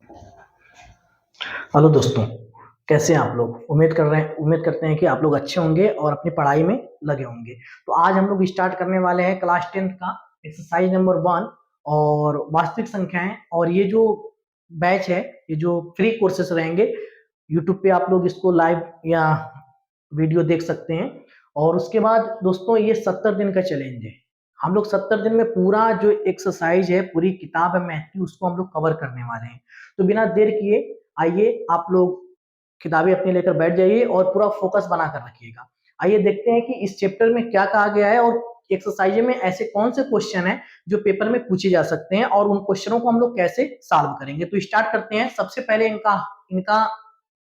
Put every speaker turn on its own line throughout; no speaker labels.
Hello दोस्तों, कैसे हैं आप लोग? उम्मीद करते हैं कि आप लोग अच्छे होंगे और अपनी पढ़ाई में लगे होंगे। तो आज हम लोग स्टार्ट करने वाले हैं क्लास 10th का एक्सरसाइज नंबर 1 और वास्तविक संख्याएं। और ये जो बैच है, ये जो फ्री कोर्सेस रहेंगे, यूट्यूब पे आप लोग इसको लाइव या वीडियो देख सकते हैं। और उसके बाद दोस्तों ये 70 दिन का चैलेंज है। हम लोग 70 दिन में पूरा जो एक्सरसाइज है, पूरी किताब है मैथ की, उसको हम लोग कवर करने वाले हैं। तो बिना देर किए आइए आप लोग किताबें अपनी लेकर बैठ जाइए और पूरा फोकस बना कर रखिएगा। आइए देखते हैं कि इस चैप्टर में क्या कहा गया है और एक्सरसाइज में ऐसे कौन से क्वेश्चन हैं जो पेपर में पूछे जा सकते हैं और उन क्वेश्चनों को हम लोग कैसे सॉल्व करेंगे। तो स्टार्ट करते हैं। सबसे पहले इनका इनका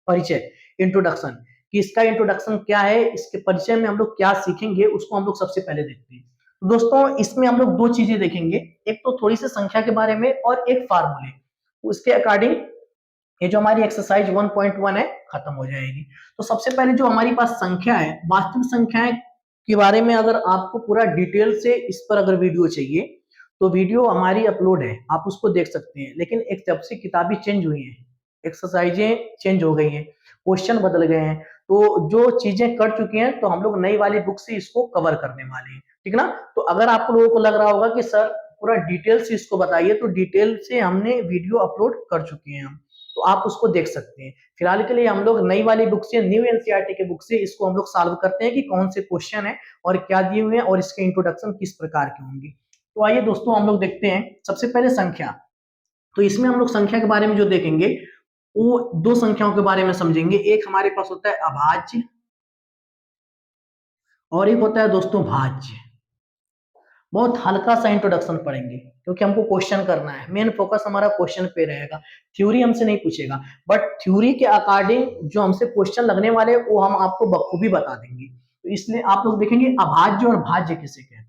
परिचय, इंट्रोडक्शन, कि इसका इंट्रोडक्शन क्या है, इसके परिचय में हम लोग क्या सीखेंगे, उसको हम लोग सबसे पहले देखते हैं। तो दोस्तों इसमें हम लोग दो चीजें देखेंगे, एक तो थोड़ी सी संख्या के बारे में और एक फार्मूले। उसके अकॉर्डिंग ये जो हमारी एक्सरसाइज 1.1 है खत्म हो जाएगी। तो सबसे पहले जो हमारी पास संख्या है, वास्तविक संख्याएं के बारे में अगर आपको पूरा डिटेल से इस पर अगर वीडियो चाहिए तो वीडियो हमारी अपलोड है, आप उसको देख सकते हैं। लेकिन एक जब से किताबें चेंज हुई हैं, एक्सरसाइजें चेंज हो गई हैं, क्वेश्चन बदल गए हैं, तो जो चीजें कर चुकी हैं तो हम लोग नई वाली बुक से इसको कवर करने वाले हैं, ठीक ना। तो अगर आप लोगों को लग रहा होगा कि सर पूरा डिटेल से इसको बताइए, तो डिटेल से हमने वीडियो अपलोड कर चुके हैं हम, तो आप उसको देख सकते हैं। फिलहाल के लिए हम लोग नई वाली बुक से, न्यू एनसीईआरटी के बुक से इसको हम लोग सॉल्व करते हैं कि कौन से क्वेश्चन है और क्या दिए हुए हैं और इसके इंट्रोडक्शन किस प्रकार के होंगे। तो आइए दोस्तों हम लोग देखते हैं सबसे पहले संख्या। तो इसमें हम लोग संख्या के बारे में जो देखेंगे वो दो संख्याओं के बारे में समझेंगे। एक हमारे पास होता है अभाज्य और एक होता है दोस्तों भाज्य। बहुत हल्का सा इंट्रोडक्शन पढ़ेंगे क्योंकि हमको क्वेश्चन करना है, मेन फोकस हमारा क्वेश्चन पे रहेगा। थ्योरी हमसे नहीं पूछेगा, बट थ्योरी के अकॉर्डिंग जो हमसे क्वेश्चन लगने वाले वो हम आपको बखूबी बता देंगे। तो इसलिए आप लोग देखेंगे अभाज्य और भाज्य किसे कहते हैं।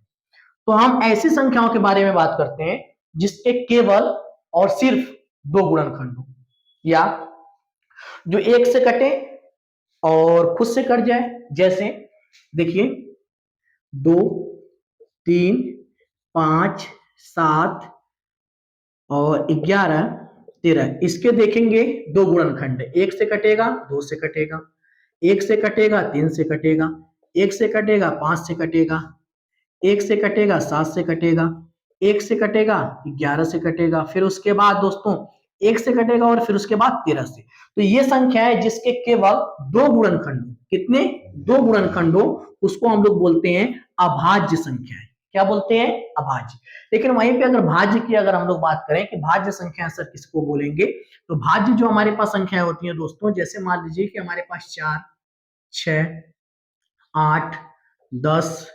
तो हम ऐसी संख्याओं के बारे में बात करते हैं जिसके केवल और सिर्फ दो गुणनखंड हो, या जो एक से कटे और खुद से कट जाए। जैसे देखिए 2, 3, 5, 7 और 11, 13, इसके देखेंगे दो गुणनखंड। एक से कटेगा, दो से कटेगा, एक से कटेगा, 3 से कटेगा, एक से कटेगा, 5 से कटेगा, एक से कटेगा, 7 से कटेगा, एक से कटेगा, 11 से कटेगा, फिर उसके बाद दोस्तों एक से कटेगा और फिर उसके बाद 13 से। तो ये संख्या है जिसके केवल दो गुणनखंड हो। कितने? दो गुणनखंड हो, उसको हम लोग बोलते हैं अभाज्य संख्या है। क्या बोलते हैं? अभाज्य। लेकिन वहीं पे अगर भाज्य की अगर हम लोग बात करें कि भाज्य संख्या सर किसको बोलेंगे, तो भाज्य जो हमारे पास संख्या होती है दोस्तों, जैसे मान लीजिए कि हमारे पास 4, 6, 8, 10,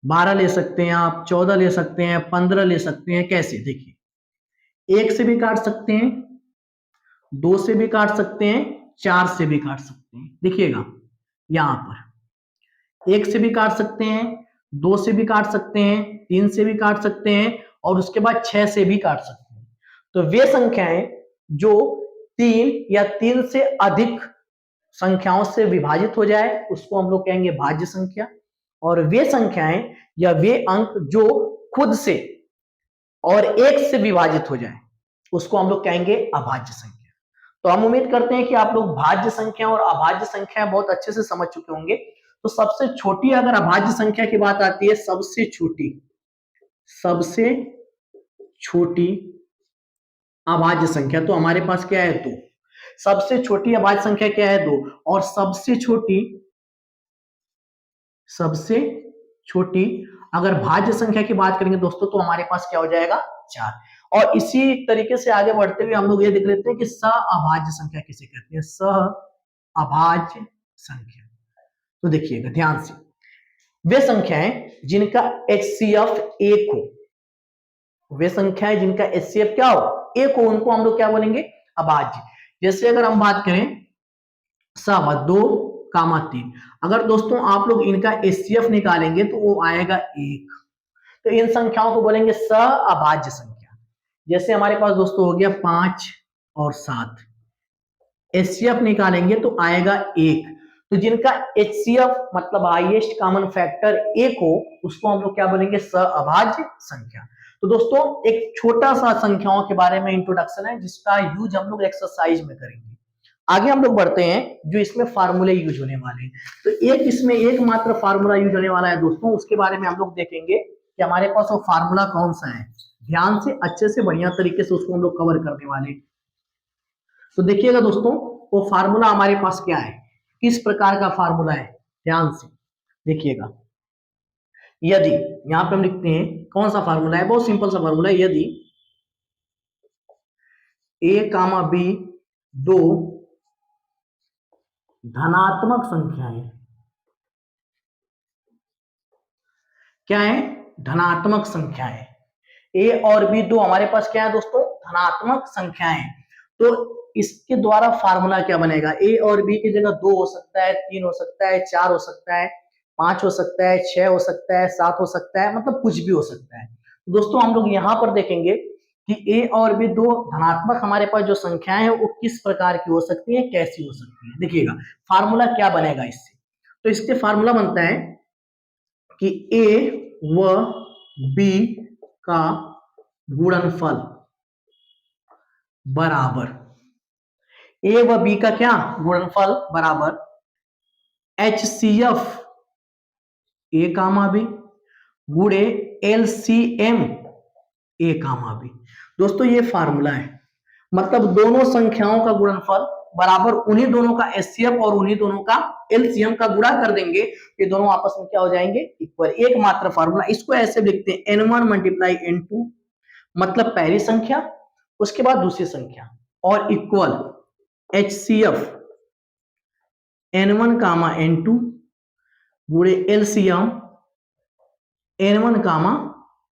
12 ले सकते हैं, आप 14 ले सकते हैं, 15 ले सकते हैं। कैसे? देखिए, एक से भी काट सकते हैं, दो से भी काट सकते हैं, चार से भी काट सकते हैं। देखिएगा यहां पर एक से भी काट सकते हैं, दो से भी काट सकते हैं, तीन से भी काट सकते हैं और उसके बाद 6 से भी काट सकते हैं। तो वे संख्याएं जो तीन या तीन से अधिक संख्याओं से विभाजित हो जाए उसको हम लोग कहेंगे भाज्य संख्या। और वे संख्याएं या वे अंक जो खुद से और एक से विभाजित हो जाए उसको हम लोग कहेंगे अभाज्य संख्या। तो हम उम्मीद करते हैं कि आप लोग भाज्य संख्या और अभाज्य संख्या बहुत अच्छे से समझ चुके होंगे। तो सबसे छोटी अगर अभाज्य संख्या की बात आती है, सबसे छोटी अभाज्य संख्या, तो हमारे पास क्या है? 2। सबसे छोटी अभाज्य संख्या क्या है? 2। और सबसे छोटी अगर भाज्य संख्या की बात करेंगे दोस्तों तो हमारे पास क्या हो जाएगा? 4। और इसी तरीके से आगे बढ़ते हुए हम लोग ये देख लेते हैं कि सहअभाज्य संख्या किसे कहते हैं। सहअभाज्य संख्या, तो देखिएगा ध्यान से, वे संख्याएं जिनका HCF 1 हो, वे संख्याएं जिनका HCF क्या हो? 1 हो, उनको हम लोग क्या बोलेंगे? अभाज्य। जैसे अगर हम बात करें 2, 3, अगर दोस्तों आप लोग इनका HCF निकालेंगे तो वो आएगा 1। तो इन संख्याओं को बोलेंगे सहअभाज्य संख्या। जैसे हमारे पास दोस्तों हो गया 5 और 7, HCF निकालेंगे तो आएगा 1। तो जिनका HCF मतलब हाईएस्ट कॉमन फैक्टर 1 हो उसको हम लोग क्या बोलेंगे? सहअभाज्य संख्या। तो दोस्तों एक छोटा सा संख्याओं के बारे में इंट्रोडक्शन है जिसका यूज हम लोग एक्सरसाइज में करेंगे। आगे हम लोग बढ़ते हैं जो इसमें फार्मूले यूज होने वाले हैं। तो एक इसमें एकमात्र फार्मूला यूज होने वाला है दोस्तों, उसके बारे में हम लोग देखेंगे कि हमारे पास वो फार्मूला कौन सा है। ध्यान से अच्छे से बढ़िया तरीके से उसको हम लोग कवर करने वाले हैं। तो देखिएगा दोस्तों वो फार्मूला हमारे पास क्या है, किस प्रकार का फार्मूला है, ध्यान से देखिएगा। यदि यहां पे हम लिखते हैं कौन सा फार्मूला है, बहुत सिंपल सा फार्मूला है। यदि ए कामा बी दो धनात्मक संख्याएं, क्या है, धनात्मक संख्याएं, ए और बी दो हमारे पास क्या है दोस्तों, धनात्मक संख्याएं। तो इसके द्वारा फार्मूला क्या बनेगा, ए और बी की जगह 2 हो सकता है, 3 हो सकता है, 4 हो सकता है, 5 हो सकता है, 6 हो सकता है, 7 हो सकता है, मतलब कुछ भी हो सकता है। दोस्तों हम लोग यहाँ पर देखेंगे कि ए और बी दो धनात्मक हमारे पास जो संख्याएं हैं वो किस प्रकार की हो सकती है, कैसी हो सकती है। देखिएगा फार्मूला क्या बनेगा इससे। तो इससे फार्मूला बनता है कि ए व बी का गुणनफल बराबर, ए व बी का क्या, गुणनफल बराबर HCF ए कामा बी गुणे LCM ए कामा बी। दोस्तों ये फार्मूला है, मतलब दोनों संख्याओं का गुणनफल बराबर उन्हीं दोनों का HCF और उन्हीं दोनों का LCM का गुणा कर देंगे, ये दोनों आपस में क्या हो जाएंगे, इक्वल। एकमात्र फार्मूला, इसको ऐसे लिखते हैं N1 मल्टीप्लाई N2, मतलब पहली संख्या उसके बाद दूसरी संख्या और इक्वल HCF N1 कामा N2 गुणे LCM N1 कामा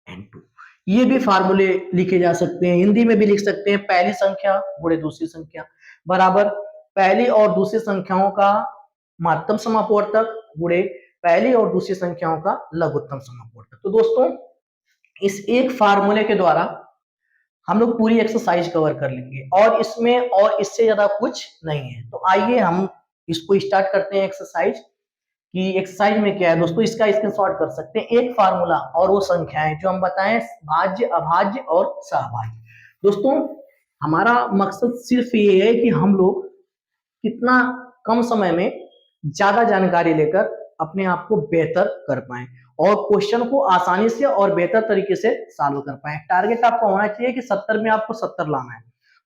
N2। ये भी फार्मूले लिखे जा सकते हैं, हिंदी में भी लिख सकते हैं, पहली संख्या गुणे दूसरी संख्या बराबर पहली और दूसरी संख्याओं का महत्तम समापवर्तक गुणे पहली और दूसरी संख्याओं का लघुत्तम समापवर्तक। तो दोस्तों इस एक फार्मूले के द्वारा हम लोग पूरी एक्सरसाइज कवर कर लेंगे और इसमें और इससे ज्यादा कुछ नहीं है। तो आइए हम इसको स्टार्ट करते हैं एक्सरसाइज कि एक्सरसाइज में क्या है दोस्तों, इसका स्क्रीनशॉट कर सकते हैं। एक फार्मूला और वो संख्याएं जो हम बताएं भाज्य, अभाज्य और सहभाज्य। दोस्तों हमारा मकसद सिर्फ ये है कि हम लोग कितना कम समय में ज्यादा जानकारी लेकर अपने आप को बेहतर कर पाएं और क्वेश्चन को आसानी से और बेहतर तरीके से सॉल्व कर पाएं। टारगेट आपका होना चाहिए कि 70 में आपको 70 लाना है।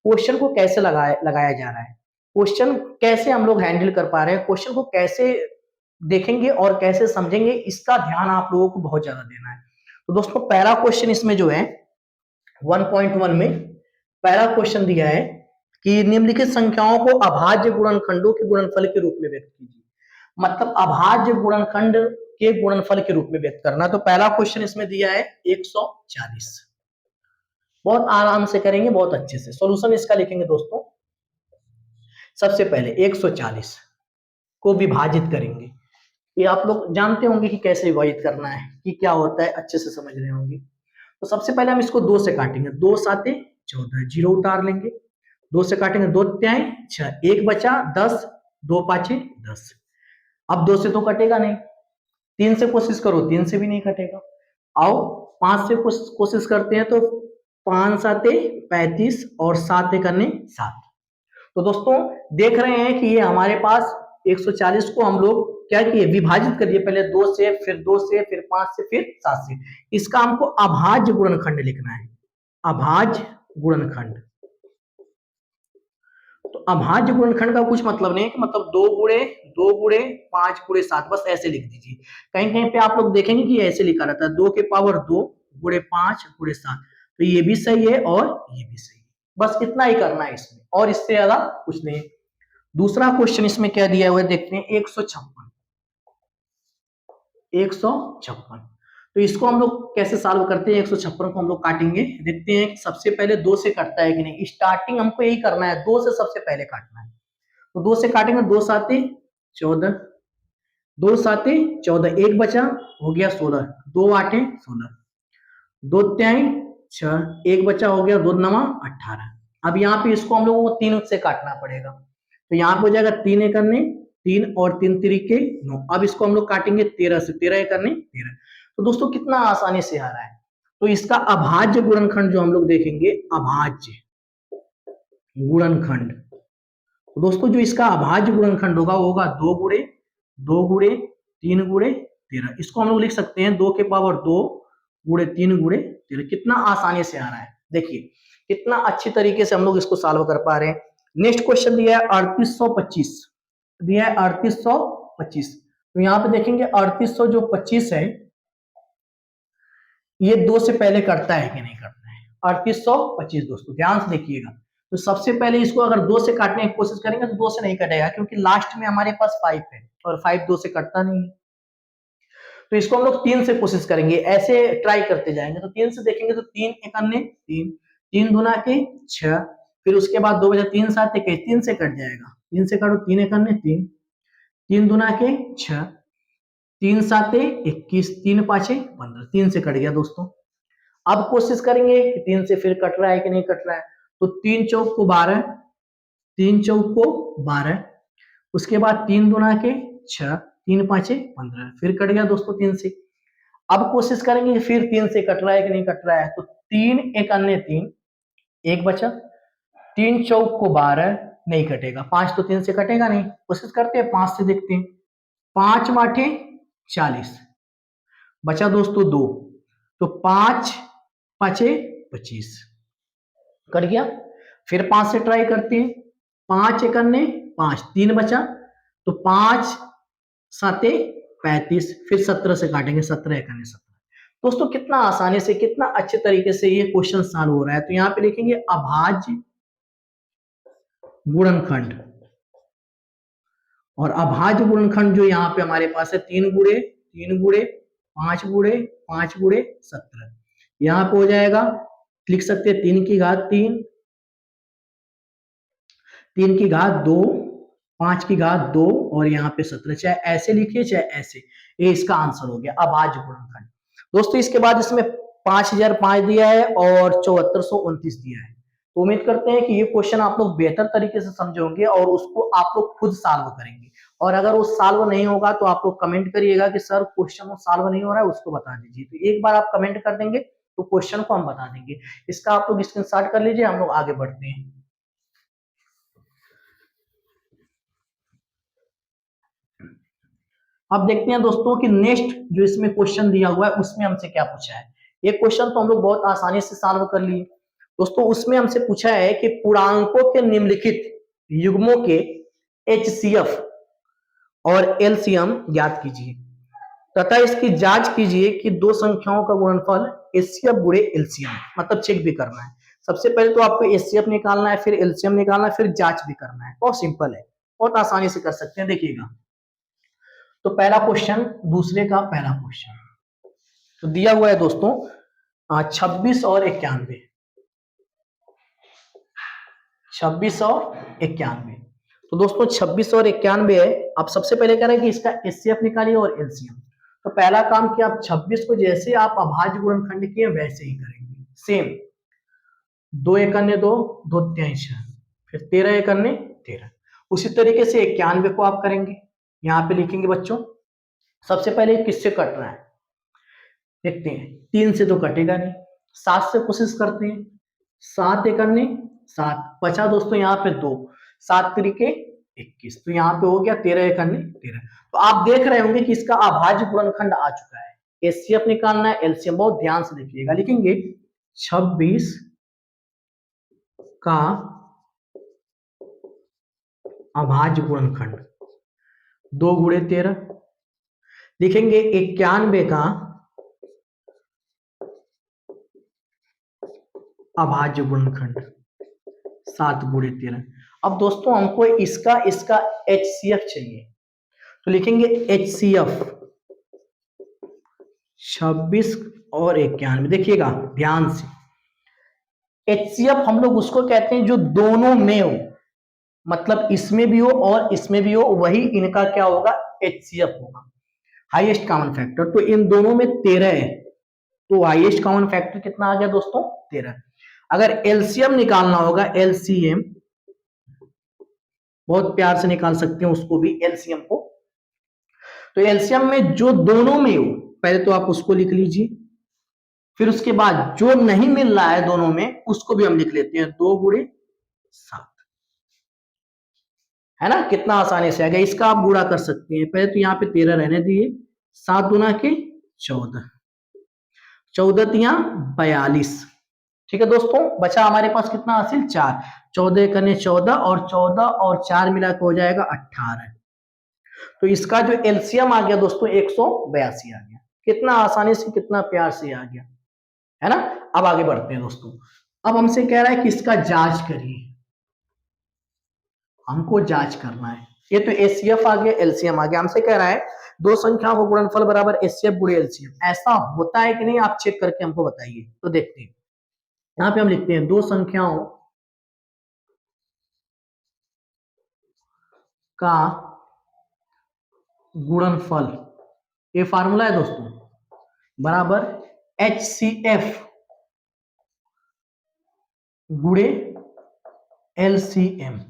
क्वेश्चन को कैसे लगाया जा रहा है, क्वेश्चन कैसे हम लोग हैंडल कर पा रहे हैं, क्वेश्चन को कैसे देखेंगे और कैसे समझेंगे, इसका ध्यान आप लोगों को बहुत ज्यादा देना है। तो दोस्तों पहला क्वेश्चन इसमें जो है 1.1 में पहला क्वेश्चन दिया है कि निम्नलिखित संख्याओं को अभाज्य गुणनखंडों के गुणनफल के रूप में व्यक्त कीजिए। मतलब अभाज्य गुणनखंड के गुणनफल के रूप में व्यक्त करना। तो पहला क्वेश्चन इसमें दिया है 140। बहुत आराम से करेंगे, बहुत अच्छे से सॉल्यूशन इसका लिखेंगे दोस्तों। सबसे पहले 140 को विभाजित करेंगे। ये आप लोग जानते होंगे कि कैसे विभाजित करना है, कि क्या होता है, अच्छे से समझ रहे होंगे। तो सबसे पहले हम इसको 2 से काटेंगे, 2 साते 14, जीरो उतार लेंगे, 2 से काटेंगे, 2 त्याई 6, 1 बचा 10, 2 पांचे 10। अब 2 से तो कटेगा नहीं, 3 से कोशिश करो, 3 से भी नहीं कटेगा। आओ 5 से कोशिश करते हैं, तो 5 साते 35 और 7 करने 7। तो दोस्तों देख रहे हैं कि ये हमारे पास 140 को हम लोग क्या किए, विभाजित करिए, पहले 2 से, फिर 2 से, फिर 5 से, फिर 7 से। इसका हमको अभाज्य गुणनखंड लिखना है, अभाज्य गुणनखंड। तो अभाज्य गुणनखंड का कुछ मतलब नहीं है कि मतलब 2 गुणे 5 गुणे 7, बस ऐसे लिख दीजिए। कहीं कहीं पे आप लोग देखेंगे कि ऐसे लिखा रहता है 2 के पावर 2 गुणे 5 गुणे 7। तो ये भी सही है और ये भी सही है, बस इतना ही करना है इसमें, और इससे ज्यादा कुछ नहीं है। दूसरा क्वेश्चन इसमें क्या दिया हुआ है देखते हैं, 156। तो इसको हम लोग कैसे सॉल्व करते हैं, 156 को हम लोग काटेंगे, देखते हैं सबसे पहले 2 से कटता है कि नहीं। स्टार्टिंग हमको यही करना है, 2 से सबसे पहले काटना है। तो 2 से काटेंगे, 2 साते 14, 2 साते 14, 1 बचा हो गया 16, 2 आठे 16, 2 त्याई 6, 1 बचा हो गया 2 नवा 18। अब यहाँ पे इसको हम लोगों को 3 से काटना पड़ेगा, तो यहाँ पे हो जाएगा 3 एक करने 3 और 3 तरीके 9। अब इसको हम लोग काटेंगे 13 से, 13 एक करने 13। तो दोस्तों कितना आसानी से आ रहा है। तो इसका अभाज्य गुणनखंड जो हम लोग देखेंगे, अभाज्य गुणनखंड, तो दोस्तों जो इसका अभाज्य गुणनखंड होगा वो होगा 2 गुणे 3 गुणे 13। इसको हम लोग लिख सकते हैं 2 के पावर 2 गुणे 3 गुणे 13। कितना आसानी से आ रहा है, देखिए कितना अच्छी तरीके से हम लोग इसको सॉल्व कर पा रहे हैं। नेक्स्ट क्वेश्चन दिया है 3825, दिया है 3825। तो यहाँ पे देखेंगे 3825 है, ये 2 से पहले कटता है कि नहीं करता है। 3825 दोस्तों ध्यान से देखिएगा, तो सबसे पहले इसको अगर 2 से काटने की कोशिश करेंगे तो 2 से नहीं कटेगा, क्योंकि लास्ट में हमारे पास 5 है और 5 2 से कटता नहीं है। तो इसको हम लोग 3 से कोशिश करेंगे, ऐसे ट्राई करते जाएंगे। तो 3 से देखेंगे तो 3 एकन्ने 3, 3 दूना के 6, फिर उसके बाद 2 बजे 3 7 21, 3 से कट जाएगा, 3 से काटो 3 एकन्ने 3, 3 दूना के 6, 3 7 21, 3 5 15, 3 से कट गया दोस्तों। अब कोशिश करेंगे कि 3 से फिर कट रहा है कि नहीं कट रहा है। तो 3 चौक को 12, 3 चौक को 12, उसके बाद 3 दूना के 6, 3 5 15, फिर कट गया दोस्तों 3 से। अब कोशिश करेंगे फिर 3 से कट रहा है कि नहीं कट रहा है। तो 3 एक अन्य 3, एक बचा, 3 चौक को 12, नहीं कटेगा, 5 तो 3 से कटेगा नहीं। कोशिश करते हैं 5 से देखते हैं, 5 माठे 40, बचा दोस्तों 2, तो 5 5 25, कट गया। फिर 5 से ट्राई करते हैं, 5 एक अन्य 5, 3 बचा, तो 5 7 35, फिर 17 से काटेंगे, 17 एक अन्य 17। दोस्तों कितना आसानी से, कितना अच्छे तरीके से ये क्वेश्चन सॉल्व हो रहा है। तो यहाँ पे लिखेंगे अभाज्य गुणनखंड, और अभाज्य गुणनखंड जो यहाँ पे हमारे पास है 3 गुणे 3 गुणे 5 गुणे 5 गुणे 17। यहाँ पे हो जाएगा, लिख सकते हैं 3 की घात 3, 3 की घात 2, 5 की घात 2 और यहाँ पे 17। चाहे ऐसे लिखिए चाहे ऐसे, ये इसका आंसर हो गया अभाज्य गुणनखंड। दोस्तों इसके बाद इसमें 5005 दिया है और 7429 दिया है। तो उम्मीद करते हैं कि ये क्वेश्चन आप लोग बेहतर तरीके से समझे होंगे और उसको आप लोग खुद सॉल्व करेंगे। और अगर वो सॉल्व नहीं होगा तो आप लोग कमेंट करिएगा कि सर क्वेश्चन सॉल्व नहीं हो रहा है, उसको बता दीजिए। तो एक बार आप कमेंट कर देंगे तो क्वेश्चन को हम बता देंगे। इसका आप लोग स्क्रीनशॉट कर लीजिए, हम लोग आगे बढ़ते हैं। अब देखते हैं दोस्तों कि नेक्स्ट जो इसमें क्वेश्चन दिया हुआ है उसमें हमसे क्या पूछा है। ये क्वेश्चन तो हम लोग बहुत आसानी से सॉल्व कर लिए दोस्तों। उसमें हमसे पूछा है कि पूर्णांकों के निम्नलिखित युग्मों के HCF और LCM ज्ञात कीजिए तथा इसकी जांच कीजिए कि दो संख्याओं का गुणनफल HCF गुणे LCM, मतलब चेक भी करना है। सबसे पहले तो आपको HCF निकालना है, फिर LCM निकालना है, फिर जांच भी करना है। बहुत सिंपल है, बहुत आसानी से कर सकते हैं। देखिएगा तो पहला क्वेश्चन, दूसरे का पहला क्वेश्चन तो दिया हुआ है दोस्तों 26 और 91, 26 और 91। तो दोस्तों 26 और 91 है। अब सबसे पहले कह रहे हैं कि इसका HCF निकालिए और LCM। तो पहला काम कि आप 26 को जैसे आप अभाज्य गुणनखंड किए वैसे ही करेंगे, सेम 2 एक अन्य 2, 2 3 6, फिर 13 एक अन्य 13। उसी तरीके से 91 को आप करेंगे। यहाँ पे लिखेंगे बच्चों, सबसे पहले किससे कट रहा है देखते हैं। 3 से तो कटेगा नहीं, 7 से कोशिश करते हैं, 7 एक अन्य 7, बचा दोस्तों यहाँ पे 2, 7 तरीके 21, तो यहाँ पे हो गया 13 एक अन्य 13। तो आप देख रहे होंगे कि इसका अभाज्य गुणनखंड आ चुका है। HCF निकालना है, LCM, बहुत ध्यान से देखिएगा। लिखेंगे 26 का अभाज्य गुणनखंड 2 गुणे 13, लिखेंगे 91 का अभाज्य गुणनखंड 7 गुणे 13। अब दोस्तों हमको इसका HCF चाहिए, तो लिखेंगे HCF 26 और 91। देखिएगा ध्यान से, HCF हम लोग उसको कहते हैं जो दोनों में हो, मतलब इसमें भी हो और इसमें भी हो, वही इनका क्या होगा, HCF होगा, हाईएस्ट कॉमन फैक्टर। तो इन दोनों में 13 है, तो हाईएस्ट कॉमन फैक्टर कितना आ गया दोस्तों, 13। अगर LCM निकालना होगा, LCM बहुत प्यार से निकाल सकते हैं उसको भी, LCM को। तो LCM में जो दोनों में हो, पहले तो आप उसको लिख लीजिए, फिर उसके बाद जो नहीं मिल रहा है दोनों में उसको भी हम लिख लेते हैं 2 गुणे 7, है ना। कितना आसानी से आ गया। इसका आप गुणा कर सकते हैं। पहले तो यहाँ पे 13 रहने दिए, 7 गुना के 14, 14 तिया 42। ठीक है दोस्तों, बचा हमारे पास कितना हासिल 4, 14 करने 14 और 14 और 4 मिला के हो जाएगा 18। तो इसका जो एलसीएम आ गया दोस्तों 182 आ गया। कितना आसानी से कितना प्यार से आ गया, है ना। अब आगे बढ़ते हैं दोस्तों। अब हमसे कह रहा है कि इसका जांच करिए, हमको जांच करना है। ये तो एचसीएफ आ गया, एलसीएम आ गया। हमसे कह रहा है दो संख्याओं का गुणनफल बराबर एचसीएफ गुणे एलसीएम। ऐसा होता है कि नहीं आप चेक करके हमको बताइए। तो देखते हैं, यहां पे हम लिखते हैं दो संख्याओं का गुणनफल, ये फार्मूला है दोस्तों, बराबर एचसीएफ गुणे एलसीएम।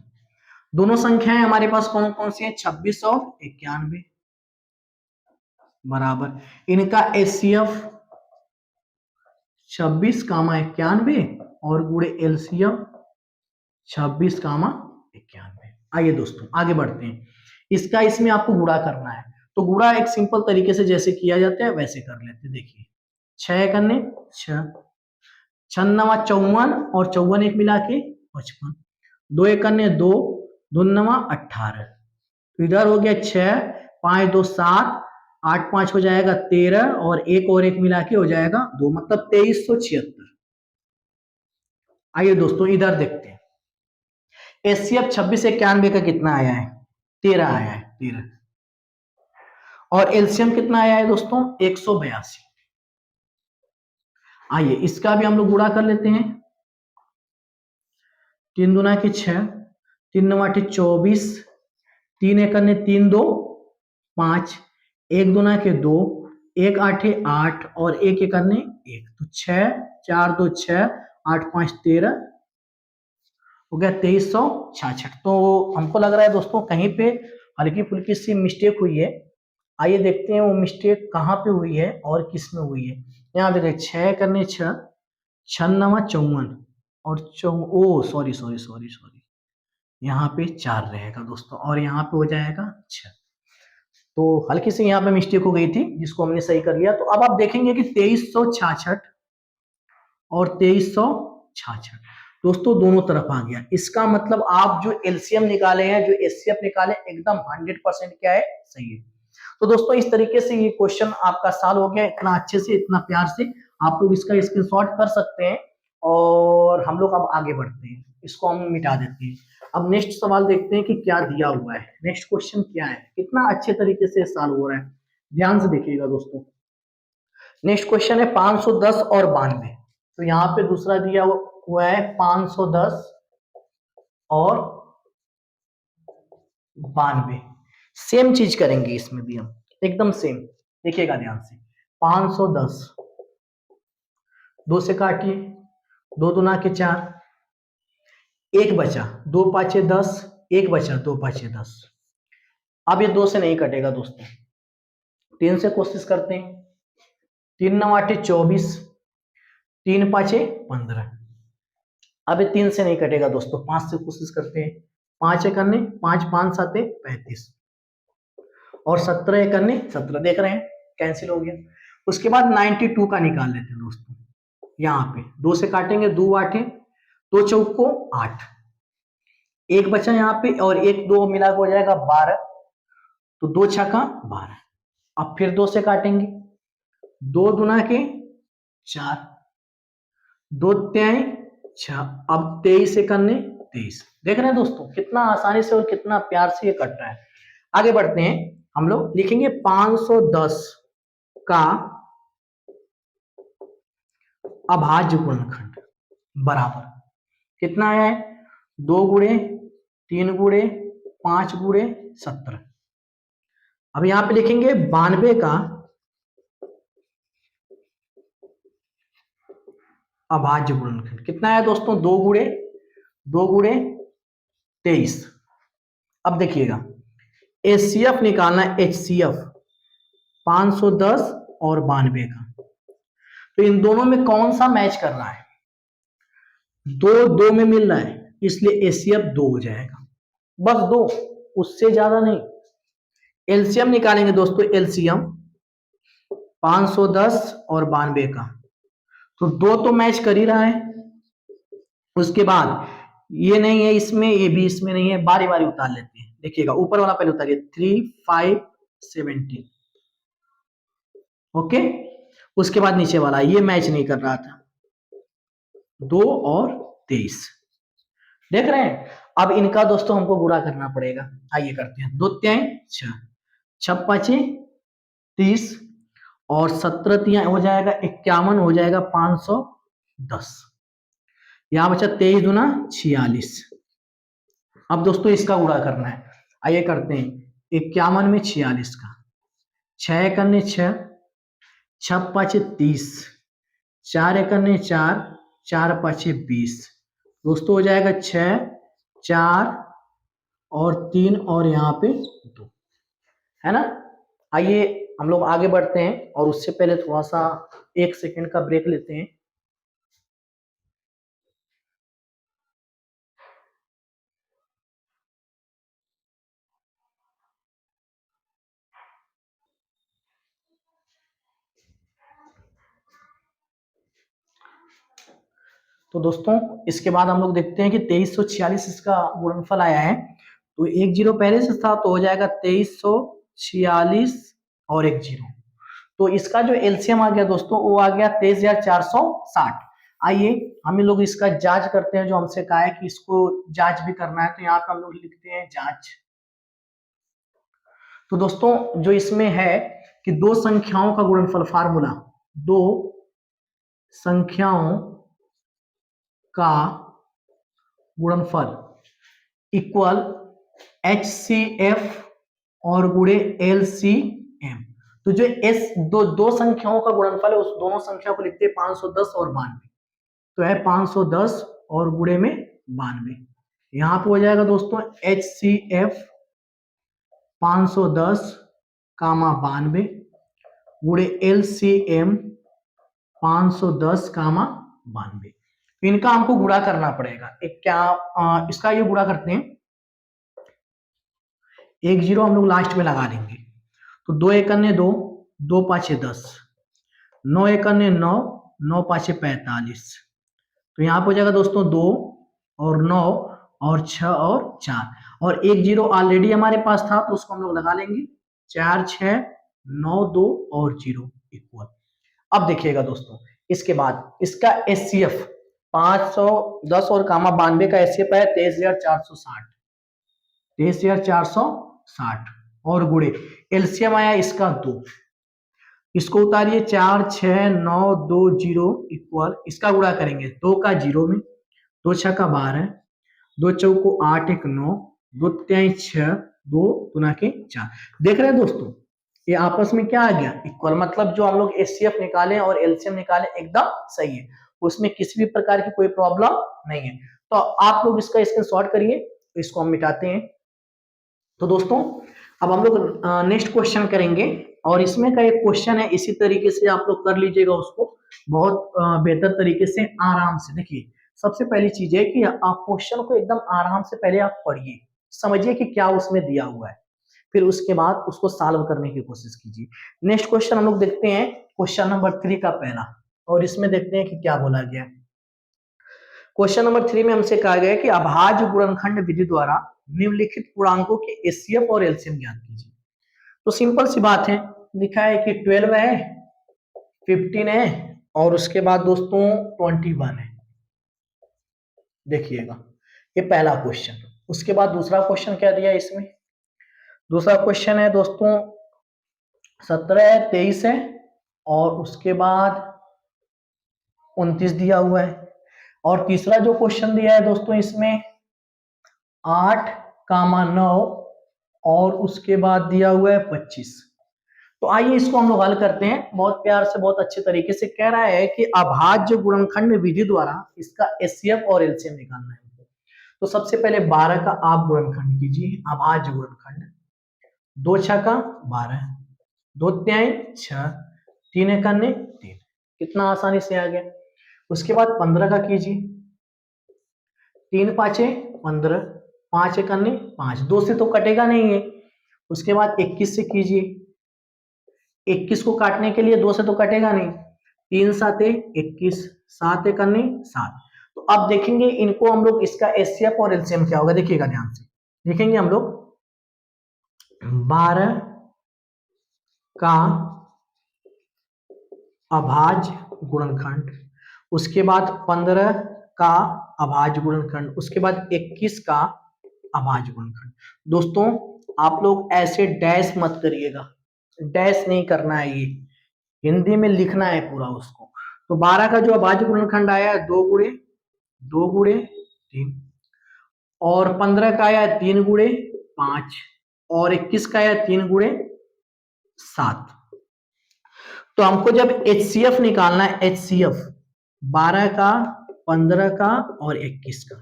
दोनों संख्याएं हमारे पास कौन कौन सी है, 26 और 91, बराबर इनका एचसीएफ 26 कामा 91 और गुणे एलसीएम 26 कामा 91। आइए दोस्तों आगे बढ़ते हैं। इसका इसमें आपको गुणा करना है, तो गुणा एक सिंपल तरीके से जैसे किया जाता है वैसे कर लेते हैं। देखिए 6 करने 6, 6 नवा 54 और 54 एक मिला के 55, 2 एक करने 2, 2 नवा 18। तो इधर हो गया 6, 5 2 7, 8 5 हो जाएगा 13 और एक और एक मिला के हो जाएगा 2, मतलब 2376। आइए दोस्तों इधर देखते हैं। एचसीएफ 26 91 का कितना आया है, 13 आया है, 13। और एलसीएम कितना आया है दोस्तों, 182। आइए इसका भी हम लोग गुणा कर लेते हैं। 3 दूना के 6, 3 नवाटे 24, 3 एक अन्य 3 2 5, 1 दूना के 2, 1 आठे 8 और 1 एक अन्य 1, तो 6 4 2 6, 8 5 13 हो गया 2366। तो हमको लग रहा है दोस्तों कहीं पे हल्की फुल्की सी मिस्टेक हुई है। आइए देखते हैं वो मिस्टेक कहाँ पे हुई है और किस में हुई है। यहाँ देखिए 6 करने 6, 6 नवा 54 और ओ सॉरी सॉरी सॉरी सॉरी, यहाँ पे 4 रहेगा दोस्तों और यहाँ पे हो जाएगा 6। तो हल्की सी यहाँ पे मिस्टेक हो गई थी जिसको हमने सही कर लिया। तो अब आप देखेंगे कि 2366 और 2366 दोस्तों दोनों तरफ आ गया। इसका मतलब आप जो एलसीएम निकाले हैं, जो एचसीएफ निकाले, एकदम 100% क्या है, सही है। तो दोस्तों इस तरीके से ये क्वेश्चन आपका सॉल्व हो गया, इतना अच्छे से, इतना प्यार से। आप लोग इसका स्क्रीनशॉट कर सकते हैं और हम लोग अब आगे बढ़ते हैं। इसको हम मिटा देते हैं। अब नेक्स्ट सवाल देखते हैं कि क्या दिया हुआ है। नेक्स्ट क्वेश्चन क्या है, कितना अच्छे तरीके से सॉल्व हो रहा है, ध्यान से देखिएगा दोस्तों। नेक्स्ट क्वेश्चन है 510 और 92। तो यहाँ पे दूसरा दिया हुआ है 510 और 92। सेम चीज करेंगे इसमें भी हम, एकदम सेम। देखिएगा ध्यान से, 510, 2 से काटिए, 2 दूना के 4, एक बचा, 2 पाँचे 10, एक बचा, 2 पाँचे 10। अब ये 2 से नहीं कटेगा दोस्तों, 3 से कोशिश करते हैं। 3 9 8 24, 3 पाँचे 15। अब ये 3 से नहीं कटेगा दोस्तों, 5 से कोशिश करते हैं। 5 एक अन्य 5, 5 7 35 और 17 एक अन्य 17, देख रहे हैं कैंसिल हो गया। उसके बाद 92 का निकाल लेते हैं दोस्तों। यहाँ पे 2 से काटेंगे, 2 8, 2 चौको 8, एक बचा यहाँ पे और एक 2 मिला हो जाएगा 12, तो 2 छक्का 12। अब फिर 2 से काटेंगे, 2 दुना के 4, 2 त्याई 6, अब 23 से करने 23। देख रहे हैं दोस्तों कितना आसानी से और कितना प्यार से ये कट रहा है। आगे बढ़ते हैं, हम लोग लिखेंगे 510 का अभाज्य गुणनखंड बराबर कितना आया है, 2 गुणे 3 गुणे 5 गुणे 17। अब यहां पे लिखेंगे 92 का अभाज्य गुणनखंड कितना है दोस्तों, 2 गुणे 23। अब देखिएगा एचसीएफ निकालना है, एचसीएफ 510 और 92 का। तो इन दोनों में कौन सा मैच कर रहा है? दो दो में मिल रहा है, इसलिए एचसीएफ 2 हो जाएगा, बस 2, उससे ज्यादा नहीं। एलसीएम निकालेंगे दोस्तों, एलसीएम 510 और 92 का, तो 2 तो मैच कर ही रहा है। उसके बाद ये नहीं है इसमें, ये भी इसमें नहीं है, बारी बारी उतार लेते हैं। देखिएगा ऊपर वाला पहले उतारिए, 3 5 17, ओके। उसके बाद नीचे वाला ये मैच नहीं कर रहा था, 2 और 23, देख रहे हैं। अब इनका दोस्तों हमको गुणा करना पड़ेगा, आइए करते हैं। 2 3 6, 6 5 30 और 17 3 हो जाएगा 51, हो जाएगा 510। यहां बचा 23 दूना 46। अब दोस्तों इसका गुणा करना है, आइए करते हैं। 51 में 46 का, 6 एकन्ने 6, 6 5 30, 4 एकन्ने 4, 4 5 20, दोस्तों हो जाएगा 6 4 और 3 और यहाँ पे 2, है ना। आइए हम लोग आगे बढ़ते हैं, और उससे पहले थोड़ा सा 1 सेकंड का ब्रेक लेते हैं। तो दोस्तों इसके बाद हम लोग देखते हैं कि 2346 इसका गुणनफल आया है, तो एक जीरो पहले से था, तो हो जाएगा 2346 और एक जीरो, तो इसका जो एलसीएम आ गया दोस्तों वो आ गया 23460। आइए हम लोग इसका जांच करते हैं, जो हमसे कहा है कि इसको जांच भी करना है, तो यहाँ पे हम लोग लिखते हैं जांच। तो दोस्तों जो इसमें है कि दो संख्याओं का गुणनफल, फार्मूला, दो संख्याओं का गुणनफल इक्वल HCF और गुणे LCM। तो जो एस दो संख्याओं का गुणनफल है, उस दोनों संख्या को लिखते हैं 510 और 92, तो है 510 और गुणे में 92। यहां पे हो जाएगा दोस्तों HCF 510 कामा 92 गुणे LCM 510 कामा 92। इनका हमको गुणा करना पड़ेगा। एक क्या इसका ये गुणा करते हैं, एक जीरो हम लोग लास्ट में लगा देंगे, तो 2 एकन्ने 2, 2 पाँचे 10, 9 एकन्ने 9, 9 पाँचे 45, तो यहाँ पे हो जाएगा दोस्तों 2 और 9 और 6 और 4, और एक जीरो ऑलरेडी हमारे पास था, तो उसको हम लोग लगा लेंगे, 4 6 9 2 और 0 इक्वल। अब देखिएगा दोस्तों इसके बाद इसका एचसीएफ 510 और कामा 92 का एचसीएफ है 23460, 23460 और गुणे एलसीएम आया इसका 2, इसको उतारिए 4 6 9 2 0 इक्वल, इसका गुणा करेंगे 2 का 0 में, 2 6 का 12, 2 चौको 8 1 9, 2 3 6, 2 गुना के 4। देख रहे हैं दोस्तों ये आपस में क्या आ गया, इक्वल, मतलब जो हम लोग एचसीएफ निकाले और एलसीएम निकाले एकदम सही है, उसमें किसी भी प्रकार की कोई प्रॉब्लम नहीं है। तो आप लोग इसका स्क्रीनशॉट करिए, तो इसको हम मिटाते हैं। तो दोस्तों अब हम लोग नेक्स्ट क्वेश्चन करेंगे, और इसमें का एक क्वेश्चन है, इसी तरीके से आप लोग कर लीजिएगा उसको बहुत बेहतर तरीके से, आराम से। देखिए सबसे पहली चीज है कि आप क्वेश्चन को एकदम आराम से पहले आप पढ़िए, समझिए कि क्या उसमें दिया हुआ है, फिर उसके बाद उसको सॉल्व करने की कोशिश कीजिए। नेक्स्ट क्वेश्चन हम लोग देखते हैं, क्वेश्चन नंबर 3 का पहला, और इसमें देखते हैं कि क्या बोला गया। क्वेश्चन नंबर 3 में हमसे कहा गया है कि अभाज्य गुणनखंड विधि द्वारा निम्नलिखित पूर्णांकों के एचसीएफ और एलसीएम ज्ञात कीजिए। तो सिंपल सी बात है, लिखा है कि 12 है, 15 है, और उसके बाद दोस्तों 21 है। देखिएगा ये पहला क्वेश्चन। उसके बाद दूसरा क्वेश्चन क्या दिया है इसमें, दूसरा क्वेश्चन है दोस्तों 17 है, 23 है, और उसके बाद 29 दिया हुआ है। और तीसरा जो क्वेश्चन दिया है दोस्तों इसमें 8 कामा 9, और उसके बाद दिया हुआ है 25। तो आइए इसको हम लोग हल करते हैं, बहुत प्यार से, बहुत अच्छे तरीके से। कह रहा है कि अभाज्य गुणनखंड विधि द्वारा इसका एचसीएफ और एलसीएम निकालना है। तो सबसे पहले 12 का आप गुणनखंड कीजिए, अभाज्य गुणनखंड, 2 6 का 12, 2 3 6, 3 एकन्ने 3, कितना आसानी से आ गया। उसके बाद 15 का कीजिए, 3 5 15, 5 1 5, 2 से तो कटेगा नहीं है। उसके बाद 21 से कीजिए, 21 को काटने के लिए 2 से तो कटेगा नहीं, 3 7 21, 7 1 7। तो अब देखेंगे इनको हम लोग, इसका एचसीएफ और एलसीएम क्या होगा, देखिएगा ध्यान से। देखेंगे हम लोग 12 का अभाज्य गुणनखंड, उसके बाद 15 का अभाज्य गुणनखंड, उसके बाद 21 का अभाज्य गुणनखंड। दोस्तों आप लोग ऐसे डैश मत करिएगा, डैश नहीं करना है, ये हिंदी में लिखना है पूरा उसको। तो 12 का जो अभाज्य गुणनखंड आया है 2 गुणे 2 गुणे 3, और 15 का आया 3 गुणे 5, और 21 का आया 3 गुणे 7। तो हमको जब एचसीएफ निकालना है, एचसीएफ 12 का, 15 का और 21 का,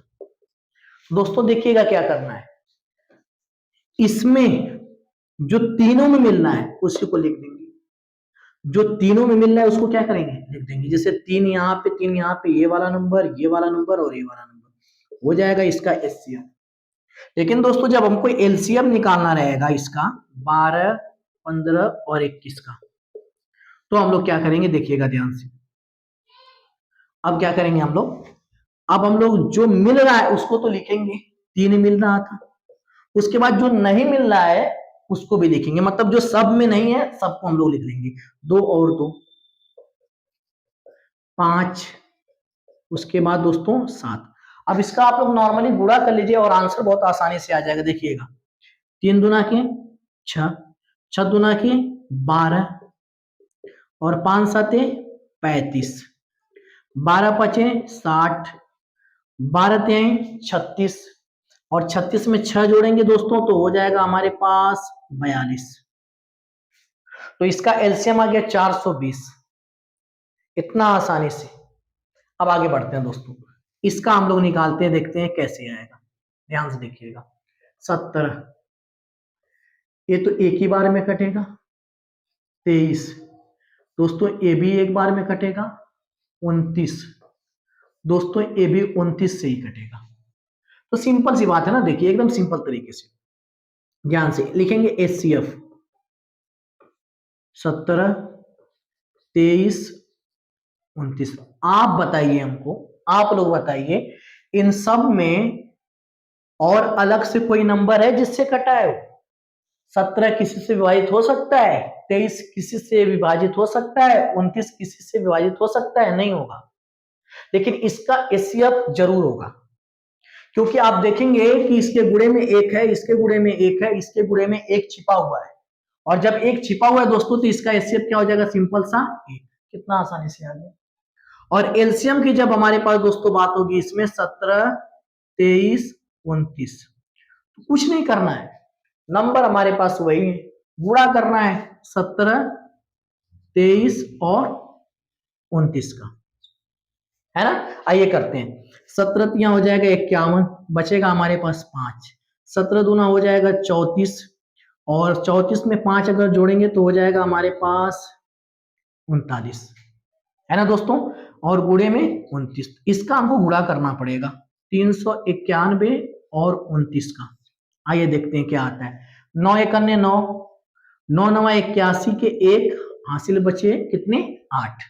दोस्तों देखिएगा क्या करना है, इसमें जो तीनों में मिलना है उसी को लिख देंगे, जो तीनों में मिल रहा है उसको क्या करेंगे, लिख देंगे। जैसे 3 यहाँ पे, 3 यहाँ पे, ये वाला नंबर, ये वाला नंबर और ये वाला नंबर, हो जाएगा इसका एचसीएफ। लेकिन दोस्तों जब हमको एलसीएम निकालना रहेगा इसका 12 15 और 21 का, तो हम लोग क्या करेंगे, देखिएगा ध्यान से। अब क्या करेंगे हम लोग, अब हम लोग जो मिल रहा है उसको तो लिखेंगे, 3 मिल रहा था। उसके बाद जो नहीं मिल रहा है उसको भी लिखेंगे, मतलब जो सब में नहीं है सबको हम लोग लिख लेंगे। 2 और 2 5, उसके बाद दोस्तों 7। अब इसका आप लोग नॉर्मली गुणा कर लीजिए और आंसर बहुत आसानी से आ जाएगा। देखिएगा 3 दूना के 6, 6 दूना के 12, और 5 7 35, 12 5 60, 12 3 36, और 36 में 6 जोड़ेंगे दोस्तों तो हो जाएगा हमारे पास 42। तो इसका एलसीएम आ गया 420, इतना आसानी से। अब आगे बढ़ते हैं दोस्तों, इसका हम लोग निकालते हैं, देखते हैं कैसे आएगा। ध्यान से देखिएगा 70, ये तो एक ही बार में कटेगा। 23 दोस्तों, ये भी एक बार में कटेगा। 29 दोस्तों, ये भी 29 से ही कटेगा। तो सिंपल सी बात है ना, देखिए एकदम सिंपल तरीके से ध्यान से लिखेंगे। एचसीएफ 17 23 29। आप बताइए हमको, आप लोग बताइए इन सब में और अलग से कोई नंबर है जिससे कटा है? 17 किसी से विभाजित हो सकता है, 23 किसी से विभाजित हो सकता है, 29 किसी से विभाजित हो सकता है? नहीं होगा। लेकिन इसका एचसीएफ जरूर होगा, क्योंकि आप देखेंगे कि इसके गुणे में एक है, इसके गुणे में एक है, इसके गुणे में एक छिपा हुआ है, और जब एक छिपा हुआ है दोस्तों तो इसका एचसीएफ क्या हो जाएगा, सिंपल सा एक। कितना आसानी से आ गया। और एलसीएम की जब हमारे पास दोस्तों बात होगी इसमें 17 23 29, तो कुछ नहीं करना है, नंबर हमारे पास वही है, गुणा करना है 17 23 और 29 का, है ना। आइए करते हैं। 17 तिया हो जाएगा 51, बचेगा हमारे पास 5, 17 दूना हो जाएगा 34, और 34 में 5 अगर जोड़ेंगे तो हो जाएगा हमारे पास 39, है ना दोस्तों। और गुणे में 29, इसका हमको गुणा करना पड़ेगा 391 और 29 का। आइए देखते हैं क्या आता है। 9 1 9, 9 9 81 के एक हासिल बचे कितने, 8,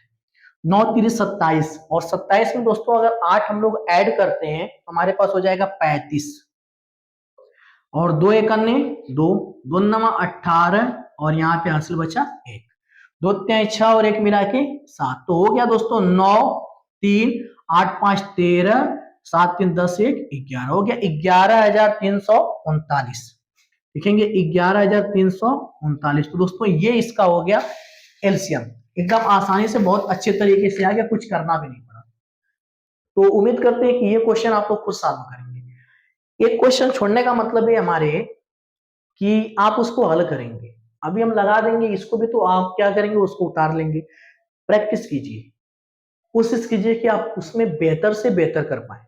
9 3 27, और 27 में दोस्तों अगर 8 हम लोग ऐड करते हैं हमारे पास हो जाएगा 35, और 2 1 2, 2 9 18, और यहाँ पे हासिल बचा 1, 2 3 6 और 1 मिला के 7। तो हो गया दोस्तों 9 3 8 5 13, 7 3 10 1 11, हो गया 11,339। लिखेंगे 11,339। तो दोस्तों ये इसका हो गया एलसीएम, एकदम आसानी से बहुत अच्छे तरीके से आ गया, कुछ करना भी नहीं पड़ा। तो उम्मीद करते हैं कि ये क्वेश्चन आप लोग खुद सॉल्व करेंगे। एक क्वेश्चन छोड़ने का मतलब है हमारे कि आप उसको हल करेंगे। अभी हम लगा देंगे इसको भी, तो आप क्या करेंगे, उसको उतार लेंगे। प्रैक्टिस कीजिए, कोशिश कीजिए कि आप उसमें बेहतर से बेहतर कर पाए।